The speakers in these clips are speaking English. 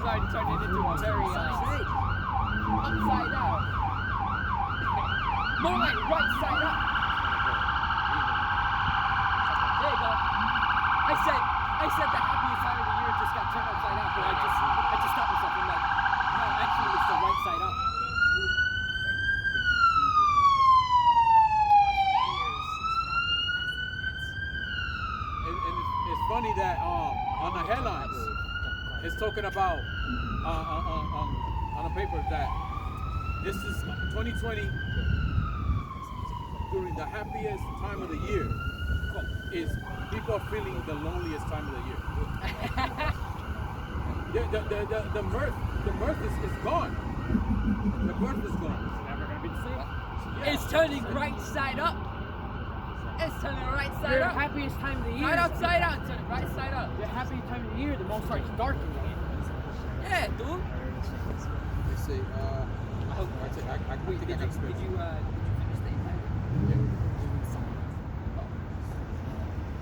already turning into a very upside down. More like right side up. There you go. I said the happiest time of the year just got turned upside down, but I just stopped myself. I'm like, no, actually it's the right side up. It's funny that on the headlines, it's talking about on a paper that this is 2020 during the happiest time of the year. Is people are feeling the loneliest time of the year. the mirth is gone. The mirth is gone. It's never gonna be the same. Yeah. It's turning right side up. It's turning right side Your up. happiest time of the year. Right upside out, turning right side up. The happiest time of the year, the most starts darkening. Yeah, dude. They say, I think I got space. Did you finish the email?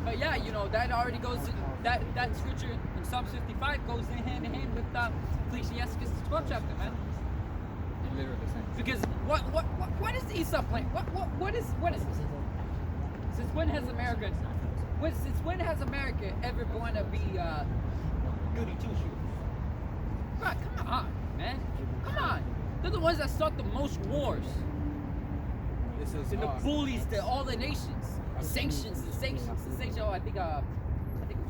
But yeah, you know, that already goes, that scripture in Psalm 55 goes in hand with Ecclesiastes 12 chapter, man. Literally the same. Because what is Esau playing? What is this? Since when has America ever going to be goody two shoes? God, come on, man. Come on. They're the ones that start the most wars. This is And the bullies to all the nations. Sanctions. Oh, I think it was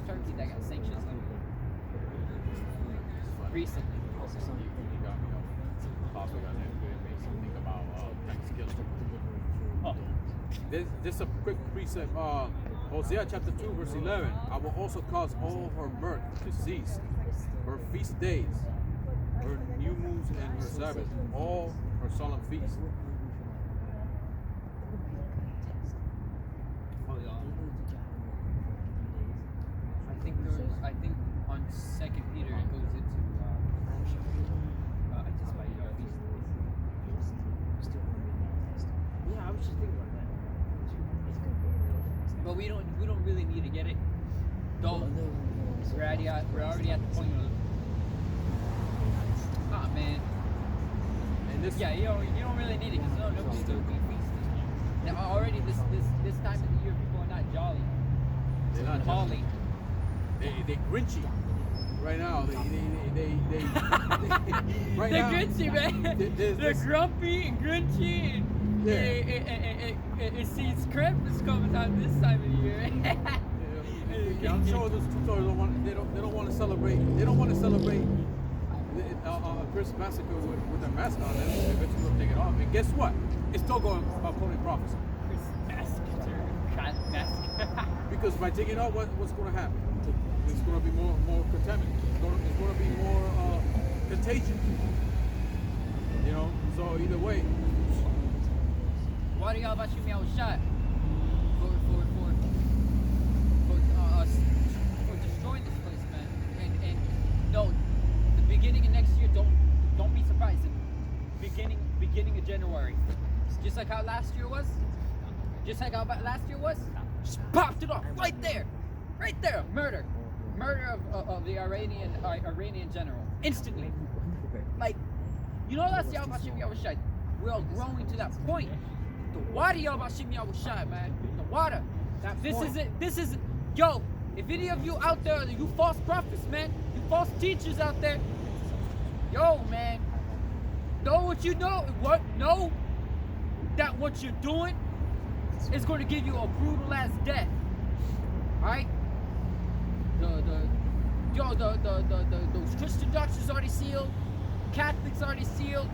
Turkey that got sanctions recently. You got me off topic on that. It made me think about Thanksgiving. Oh. This is a quick precept. Hosea chapter 2 verse 11. I will also cause all her mirth to cease, her feast days, her new moons and her Sabbath, all her solemn feasts. I think on 2nd Peter it goes into anticipate your feast. Yeah, I was just thinking about that. But we don't really need to get it. Don't. We're already at the point of. Ah, man. And this, Yeah, you don't really need it because nobody's still doing feast. Now already this time of the year people are not jolly. they're not Holly. They grinchy right now. They right They're now. grinchy, man. There's They're this- grumpy and grinchy, and Yeah. it sees Krampus coming out this time of the year. Yeah, I'm sure those tutors they don't want to celebrate. They don't want to celebrate a Christmas massacre with their mask on. And eventually they'll take it off. And guess what? It's still going according to prophecy. Because by taking it off, what's going to happen? It's going to be more contaminant. It's going to be more contagious. You know. So either way. Why do y'all about shoot me out with shot? For destroying this place, man. And no, the beginning of next year, don't be surprised. Beginning of January, just like how last year was. Just just popped it off right there, murder of the Iranian general instantly. Like, you know, that's y'all about shoot me out with shot. We're all growing to that point. The water y'all about shoot me out with shot, man. The water. This is it. Yo, if any of you out there, you false prophets, man, you false teachers out there, yo, man, know what you know. Know that what you're doing is going to give you a brutal ass death. Alright? Those Christian doctrines already sealed, Catholics already sealed,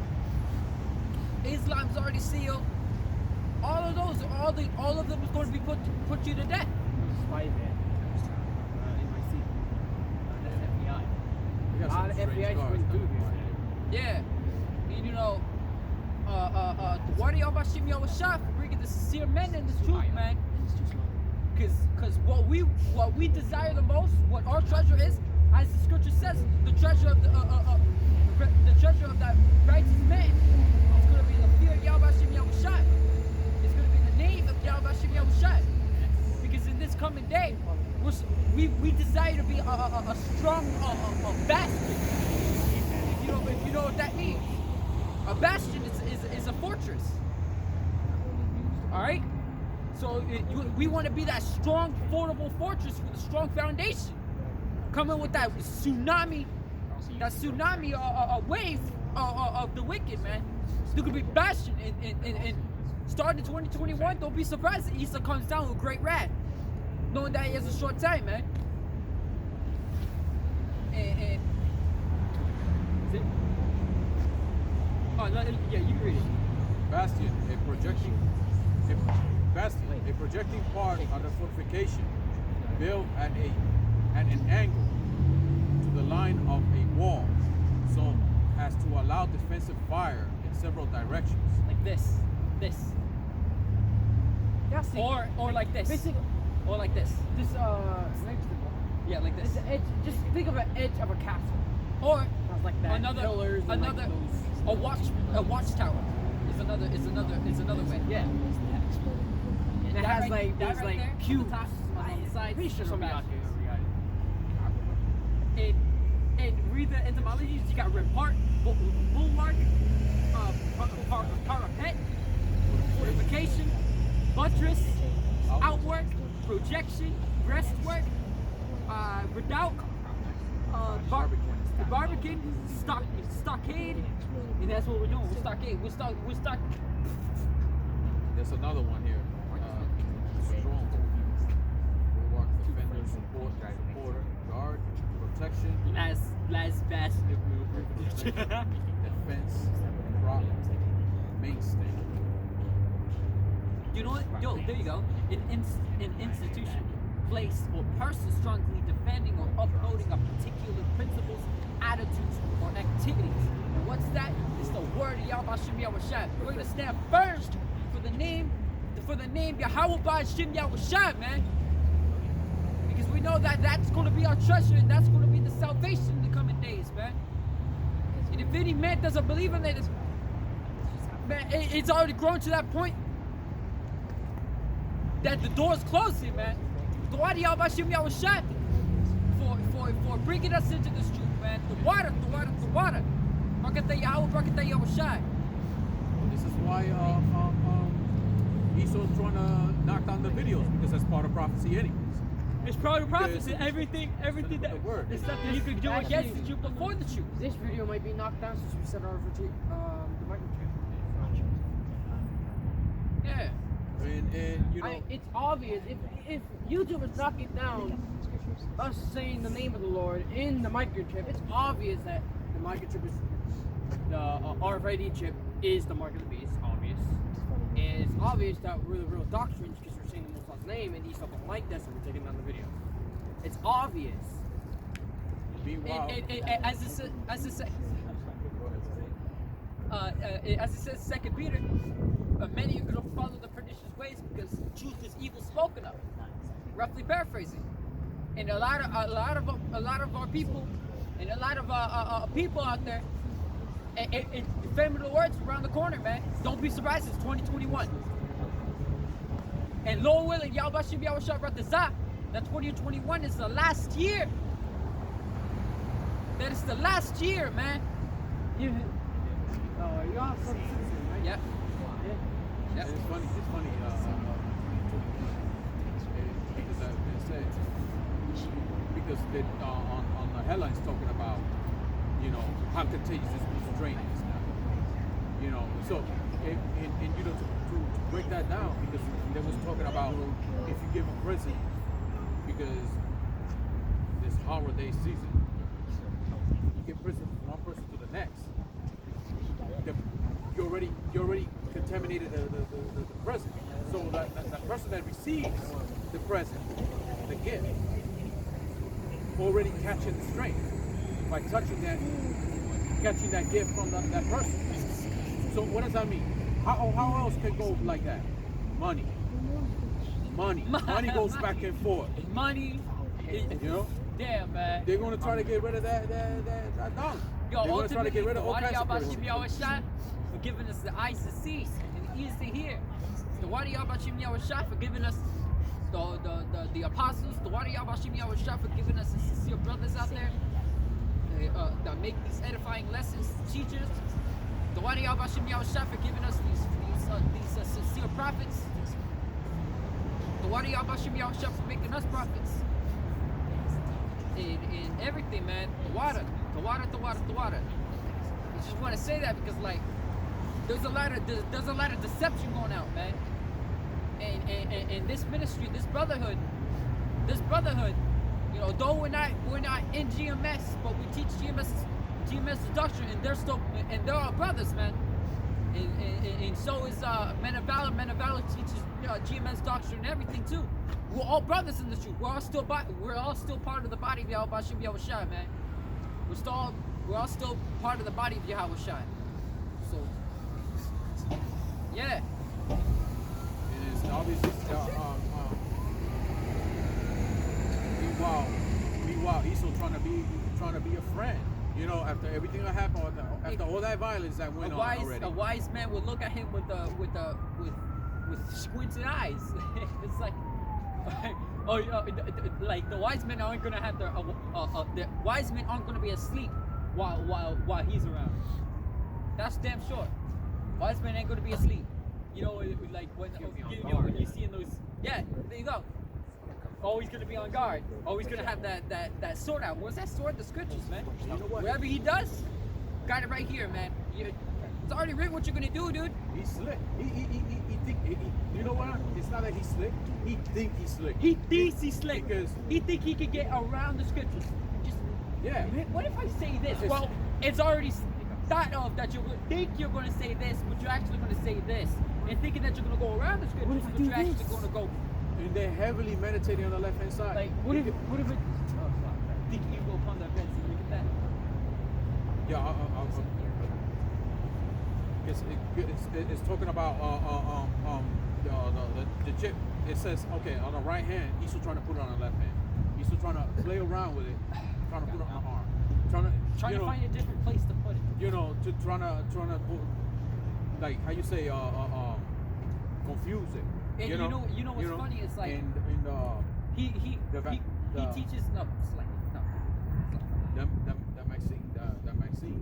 Islam's already sealed. All of those, all of them is going to be put you to death. Spy van. NYC. FBI. We got A lot of some FBI strange cars wouldn't do now. this. Yeah. And you know, why do y'all about shit me out with shot for bringing the sincere men and the truth, man? Cause what we desire the most, what our treasure is, as the scripture says, the treasure of that righteous man, it's gonna be the fear of Yahweh Shem Yahushai. It's gonna be the name of Yahweh Shem Yahushai. Because in this coming day, we desire to be a strong basket. bastion is a fortress. All right. So we want to be that strong, affordable fortress with a strong foundation. Coming with that tsunami wave of the wicked, man. There could be bastion and starting in 2021. Don't be surprised if Isa comes down with great wrath, knowing that he has a short time, man. And is it? Oh no, yeah, you read it. Bastion, a projecting part of the fortification, built at an angle to the line of a wall, so as to allow defensive fire in several directions. Like this. Yeah, see, Or like this. basically, Or like this. this Yeah, like this. it's the edge. Just think of an edge of a castle. Or It's like that. Pillars and like those. a watchtower is another way. Yeah. And It that has right- like that those right like there, cubes on the on the sides. Pretty sure somebody out bastions. there got it. And read the etymologies. You got repart, bulwark, parapet, fortification, buttress, outwork, projection, breastwork, redoubt, barbican, stockade, and that's what we're doing. We're stockade. We're stock. There's another one here. Stronghold. Bulwark, defender, supporter, guard, protection, Last bastion of defense, prop, mainstay. You know what? Yo, there you go. An institution, place, or person strongly defending or upholding a particular principles, attitudes, or activities. And what's that? It's the word of Yahweh Shem Yahushua. We're gonna stand firm for the name Yahweh Shem Yahushua, man. Because we know that that's gonna be our treasure and that's gonna be the salvation in the coming days, man. And if any man doesn't believe in it, man, it's already grown to that point that the door's closing, man. Dua to Yahweh Shem Yahushua for bringing us into this truth, man. The water. Barakatah Yahweh, Barakatah Yahushua. This is why Esau's trying to knock down the videos, because that's part of prophecy anyways. It's part of prophecy. Because Everything the word. there's nothing you can do against Actually- the truth before the truth. This video might be knocked down since we said our the microchip. Yeah. And you know, It's obvious if YouTube is knocking down us saying the name of the Lord in the microchip, it's obvious that the microchip is the RFID chip is the mark of the beast. Obvious. And it's obvious that we're the real doctrines because we're saying the Most High's name, and Esau don't like this, and we're taking down the video. It's obvious. meanwhile, As it says, Second Peter, many are going to follow the pernicious ways because truth is evil spoken of. Roughly paraphrasing, and a lot of our people, and a lot of people out there, and famous words around the corner, man. Don't be surprised. It's 2021, and Lord willing, Yahweh Shem Yahushua Ratazah, that 2021 is the last year. That is the last year, man. You are some citizen, right? Yep. Yep. it's funny, because I've been saying, because on the headlines talking about, you know, how contagious this strain is now. You know, so and you know, to break that down, because they was talking about if you give a present, because this holiday season, you give present from one person to the next. You already contaminated the present. So that person that receives the present, the gift, already catching the strain by catching that gift from that person. So what does that mean? How else can go like that? Money goes back and forth. Money. You know, Damn, man. they're gonna try to get rid of that dollar. Yo, They're gonna try to get rid of all Wadi kinds of Yahweh currency. Shem Yahushua for giving us the eyes to see and the ears to hear. The Wadi Yahweh Shem Yahushua for giving us the apostles. The Wadi Yahweh Shem Yahushua for giving us the sincere brothers out there that make these edifying lessons, teachers. The Wadi Al-Bashim Yahushua for giving us these sincere prophets. The Wadi Al-Bashim Yahushua for making us prophets. In everything, man. The water. I just want to say that because, like, there's a lot of deception going out, man. And this ministry, this brotherhood, you know, though we're not in GMS, but we teach GMS doctrine, and they're our brothers, man. And so is Men of Valor. Men of Valor teaches GMS doctrine and everything too. We're all brothers in the truth. We're all still part of the body of Yahushua Yahushua, man. We're all still part of the body of Yahushua. So yeah. And it's obviously meanwhile Esau trying to be a friend. You know, after everything that happened, after all that violence that went on already. A wise man would look at him with squinted eyes. It's like, like the wise men aren't gonna have the wise men aren't gonna be asleep while he's around. That's damn sure. Wise men ain't gonna be asleep. You know, like when you see in those. Yeah, there you go. Always gonna be on guard. Always gonna have that sword out. What's that sword? The scriptures, man. You know what? Wherever he does, got it right here, man. It's already written what you're gonna do, dude. He's slick. He think. You know what? It's not that he's slick. He think he's slick. He thinks he's slick. Because he think he can get around the scriptures. Just yeah. what if I say this? Well, it's already thought of that you think you're gonna say this, but you're actually gonna say this, and thinking that you're gonna go around the scriptures, but you're actually gonna go. And they're heavily meditating on the left hand side. Like, what if it? Think you go upon that fence and look at that? Yeah, it's talking about the chip. It says okay on the right hand. He's still trying to put it on the left hand. He's still trying to play around with it, trying to put it on the arm, trying to find a different place to put it. You know, trying to put, like how you say confuse it. And you know what's funny is like he teaches that Maxine.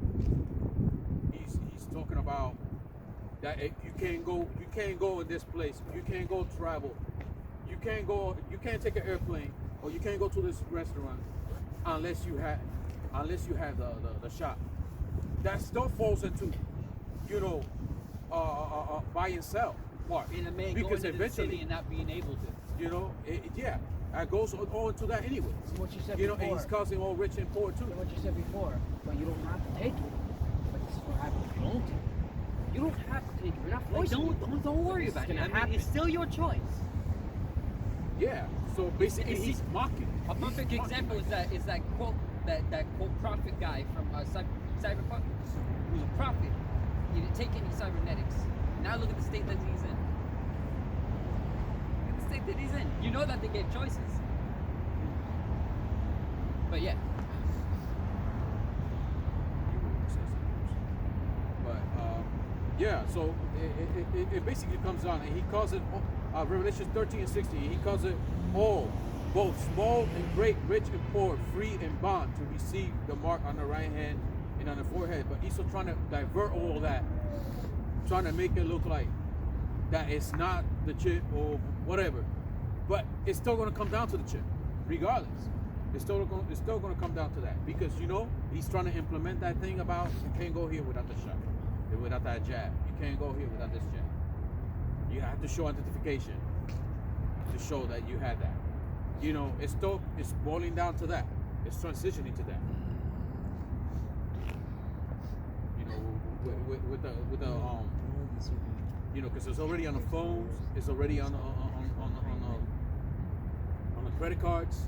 He's talking about that you can't go in this place. You can't go travel. You can't take an airplane or you can't go to this restaurant unless you have the shot. That still falls into buy and sell part. In a man because going to the city and not being able to. That goes all into that anyway. So what you said before. And he's causing all rich and poor too. So what you said before, but you don't have to take it. But this is what happens if you don't take it. You don't have to take it. You're not forced. Don't worry about it. I mean, it's still your choice. Yeah. So basically, he's mocking. A perfect example is that quote that quote prophet guy from Cyberpunk, who's a prophet. He didn't take any cybernetics. Now look at the state that he's in. Look at the state that he's in. You know that they gave choices. But yeah. But yeah, so it basically comes down, and he calls it Revelation 13 and 16. He calls it all, both small and great, rich and poor, free and bond, to receive the mark on the right hand and on the forehead. But he's still trying to divert all that, trying to make it look like that it's not the chip or whatever. But it's still going to come down to the chip, regardless. It's still going to come down to that, because he's trying to implement that thing about you can't go here without the shot, without that jab. You can't go here without this jab. You have to show identification to show that you had that. It's boiling down to that. It's transitioning to that. With the because it's already on the phones, it's already on the credit cards.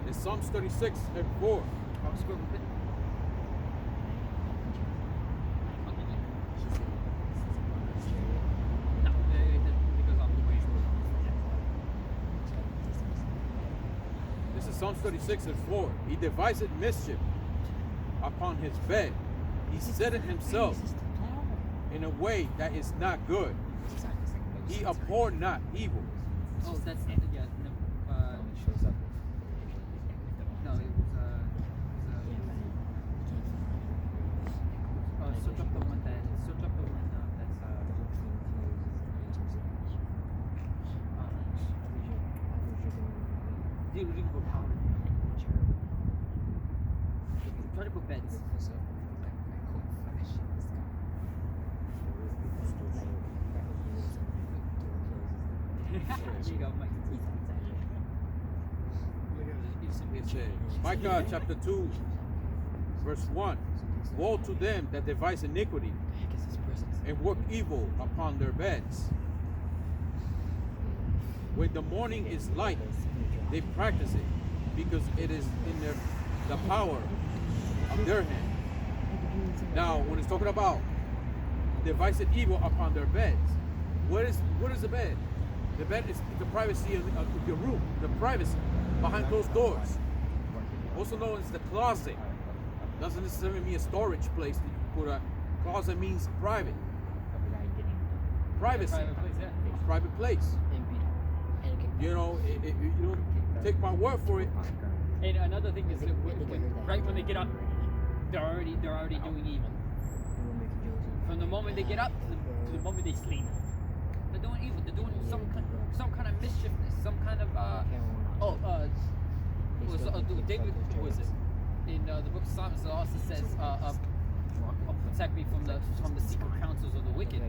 It's Psalms 36 and 4. This is Psalms 36 and 4. He devised mischief upon his bed. He set it himself in a way that is not good. He abhorred not evil. Oh, that's yeah. No, no, it was search up the one that's try to put beds. There you go, Mike. It says, Micah chapter 2, verse 1. Woe to them that devise iniquity and work evil upon their beds. When the morning is light, they practice it, because it is in the power of their hand. Now, when it's talking about devising evil upon their beds, what is the bed? The bed is the privacy of your room, the privacy behind closed doors. Also known as the closet. Doesn't necessarily mean a storage place that you put a closet means private. Privacy. Private place, yeah. A private place. You know, you don't take my word for it. And another thing is that right when they get up, they're already doing evil. From the moment they get up to the moment they sleep, they're doing evil. They're doing some kind of mischiefness, some kind of David was it in the book of Psalms? It also says, "Protect me from the secret counsels of the wicked."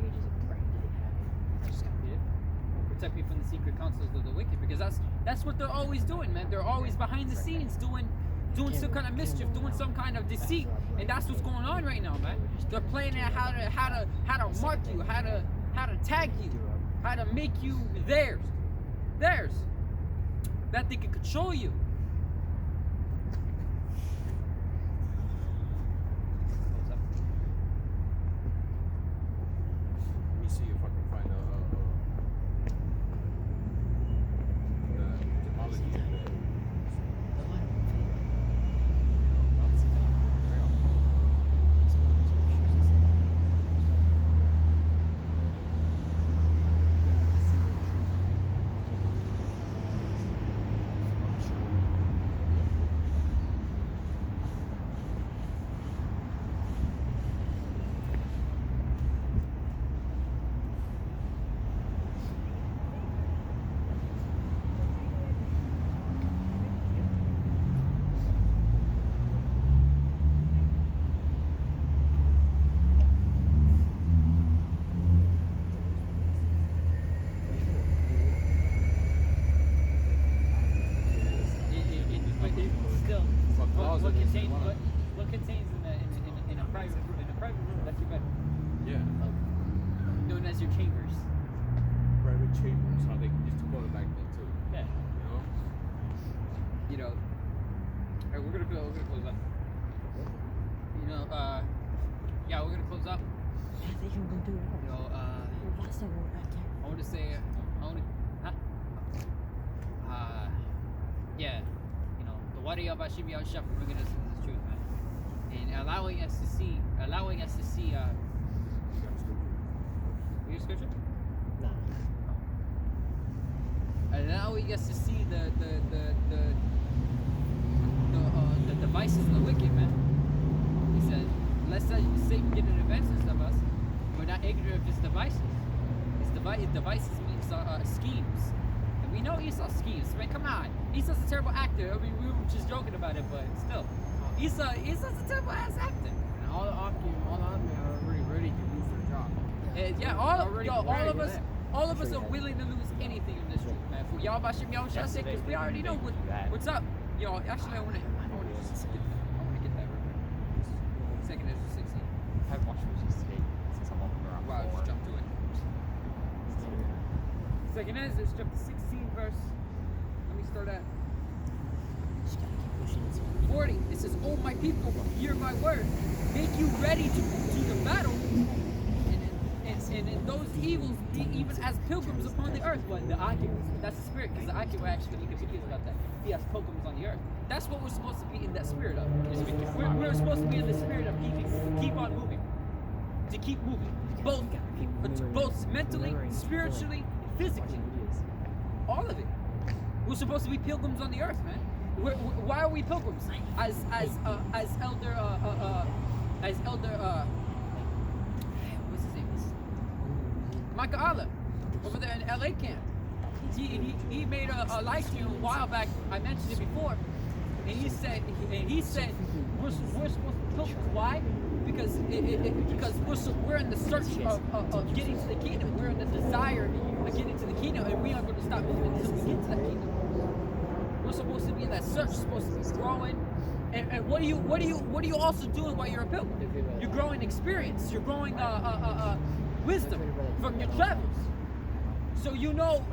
Protect me from the secret counsels of the wicked, because that's what they're always doing, man. They're always behind the scenes doing some kind of mischief, doing some kind of deceit, and that's what's going on right now, man. They're playing at how to mark you, how to tag you, how to make you theirs, that they can control you. Let me see if I can find the etymology of that. What contains in a private room? That's your bedroom. Yeah. Known as your chambers. Private chambers, how they used to call it back then too. Yeah. You know? You know. All right, we're gonna close up. You know, yeah, we're gonna close up. You know, I want to say, yeah, you know, the Wadi of Hashim Yahushua for bringing us into this truth, man, and allowing us to see, your scripture? No. Allowing us to see the devices of the wicked, man. He said, "Lest Satan get an advantage of us, we're not ignorant of his devices. His devices means schemes, and we know Esau schemes. Man, come on, Esau's a terrible actor. I mean, we were just joking about it, but still, Esau's a terrible ass actor. And all the Akim, all the army are already ready to lose their job. And yeah, all of us are willing to lose anything in this truth, man. For Yahweh Hashem Yahushua sake, because we already know what's up. Yo, actually, I want to get that real quick. Second Ezra 16. I haven't watched movies today since I'm up around Wow, 4. just jump to it. Second Ezra chapter 16, verse. Let me start at 40. It says, "Oh my people, hear my word. Make you ready to the battle. And in those evils be even as pilgrims upon the earth." Well, the Akim, that's the spirit, because the Akim were actually making videos about that. He has pilgrims on the earth. earth. That's what we're supposed to be in that spirit of. We're supposed to be in the spirit of keep on moving. To keep moving. Both mentally, spiritually, and physically. All of it. We're supposed to be pilgrims on the earth, man. Why are we pilgrims? As elder what's his name? Micah Allah over there in LA camp. He made a live stream a while back. I mentioned it before, and he said we're supposed to be pilgrims. Why? Because we're in the search of getting to the kingdom. We're in the desire of getting to the kingdom, and we aren't going to stop moving until we get to that kingdom. We're supposed to be in that search. Supposed to be growing. And what are you also doing while you're a pilgrim? You're growing experience. You're growing wisdom from your travels. So you know,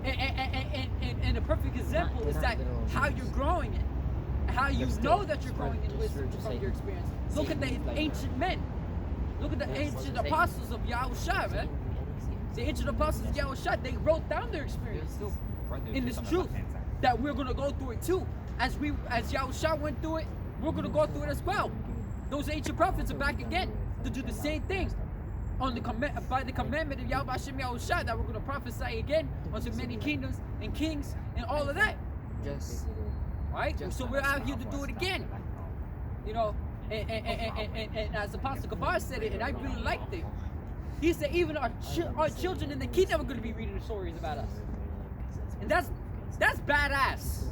and a perfect example is that how you're growing it, how you know that you're growing in wisdom from your experience. Look at the ancient men. Look at the ancient apostles of Yahushua, man. The ancient apostles of Yahushua, they wrote down their experience in this truth that we're gonna go through it too. As Yahushua went through it, we're gonna go through it as well. Those ancient prophets are back again to do the same thing by the commandment of Yahweh Hashem Yahushua, that we're gonna prophesy again unto many kingdoms and kings and all of that. Right? So we're out here to do it again. You know, and as Apostle Kabar said it, and I really liked it. He said even our children in the kingdom are gonna be reading the stories about us. And that's badass.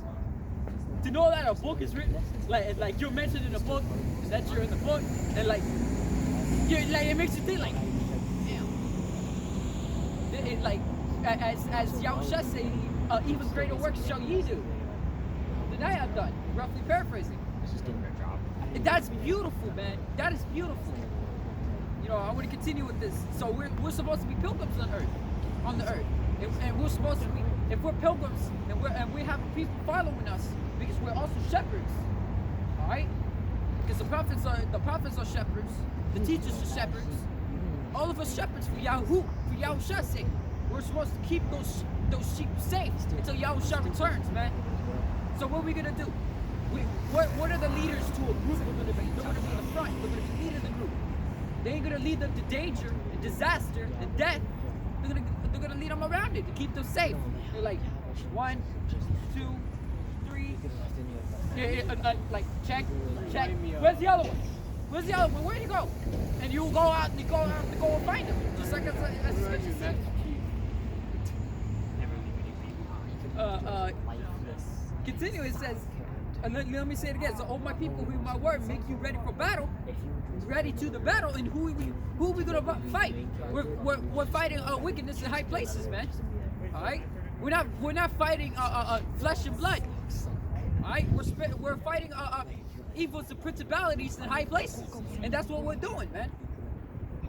To know that a book is written, like you're mentioned in a book, that you're in the book, and it makes you think like, damn. As Yahushua said, even greater works shall ye do than I have done. Roughly paraphrasing. And that's beautiful, man. That is beautiful. You know, I want to continue with this. So we're supposed to be pilgrims on the earth, and we're supposed to be. If we're pilgrims and we have people following us, because we're also shepherds, all right? Because the prophets are shepherds, the teachers are shepherds, all of us shepherds for Yahushua's sake. We're supposed to keep those sheep safe until Yahushua returns, man. So what are we gonna do? What are the leaders to a group we're gonna be? They're gonna be in the front. They're gonna be leading the group. They ain't gonna lead them to danger and disaster and death. They're gonna lead them around it to keep them safe. They're like 1, 2, 3. Like check. Where's the other one? Where's the other one? Where'd you go? And you go out and go and find them. Just like as you said. Continue. It says, and let me say it again. So, oh my people, who my word make you ready for battle, ready to the battle, and who are we gonna fight? We're fighting wickedness in high places, man. All right, we're not fighting flesh and blood. All right, we're fighting evils and principalities in high places, and that's what we're doing, man.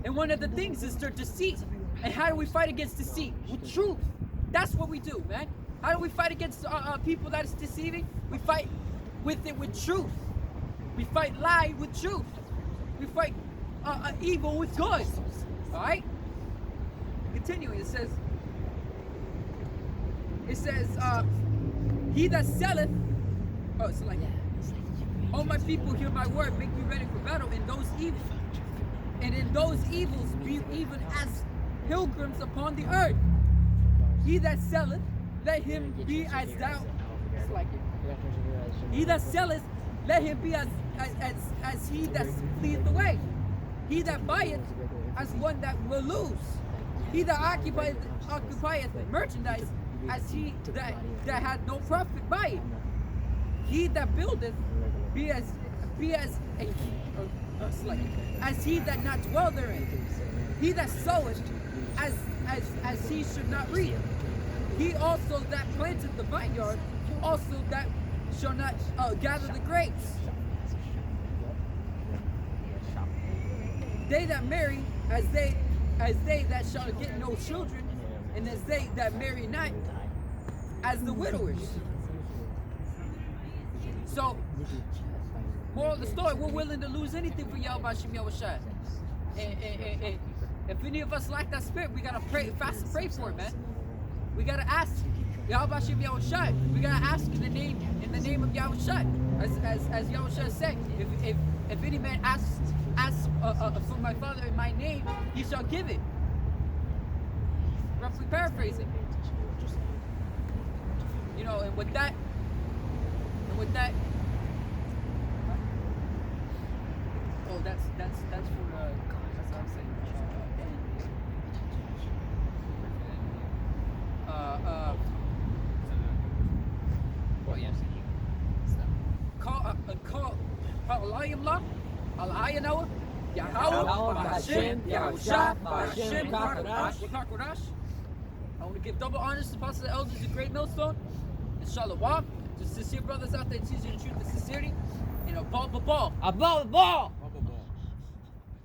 And one of the things is their deceit. And how do we fight against deceit? With truth. That's what we do, man. How do we fight against people that is deceiving? We fight with it with truth. We fight lie with truth. We fight evil with good. All right. Continuing, it says, he that selleth. Oh, it's like, oh my people, hear my word, make you ready for battle. In those evils, and in those evils, be even as pilgrims upon the earth. He that selleth, let him be as thou. It's like it. He that selleth, let him be as he that fleeth away. He that buyeth, as one that will lose. He that occupieth merchandise, as he that had no profit by it. He that buildeth, be as he that not dwell therein. He that soweth, as he should not reap. He also that planted the vineyard, also that shall not gather the grapes. They that marry, as they that shall get no children, and as they that marry not, as the widowers. So, moral of the story, we're willing to lose anything for Yahweh Hashem Yahushua. And if any of us lack that spirit, we gotta fast and pray for it, man. We gotta ask Yahweh Hashem Yahushai. We gotta ask in the name of Yahushai. As Yahushai said, if any man asks from my Father in my name, he shall give it. Roughly paraphrasing. You know, and with that. Oh, that's for that's what I'm saying. Well, yes. Call Al-Ayamlah, Al-Ayanawa, Yahweh, Hashem, Yahusha, Hashem, Kakodash. I want to give double honors to Pastor Elders of Great Millstone, and Shalom, to sincere brothers out there teaching the truth and sincerity, and a ball. Above the ball!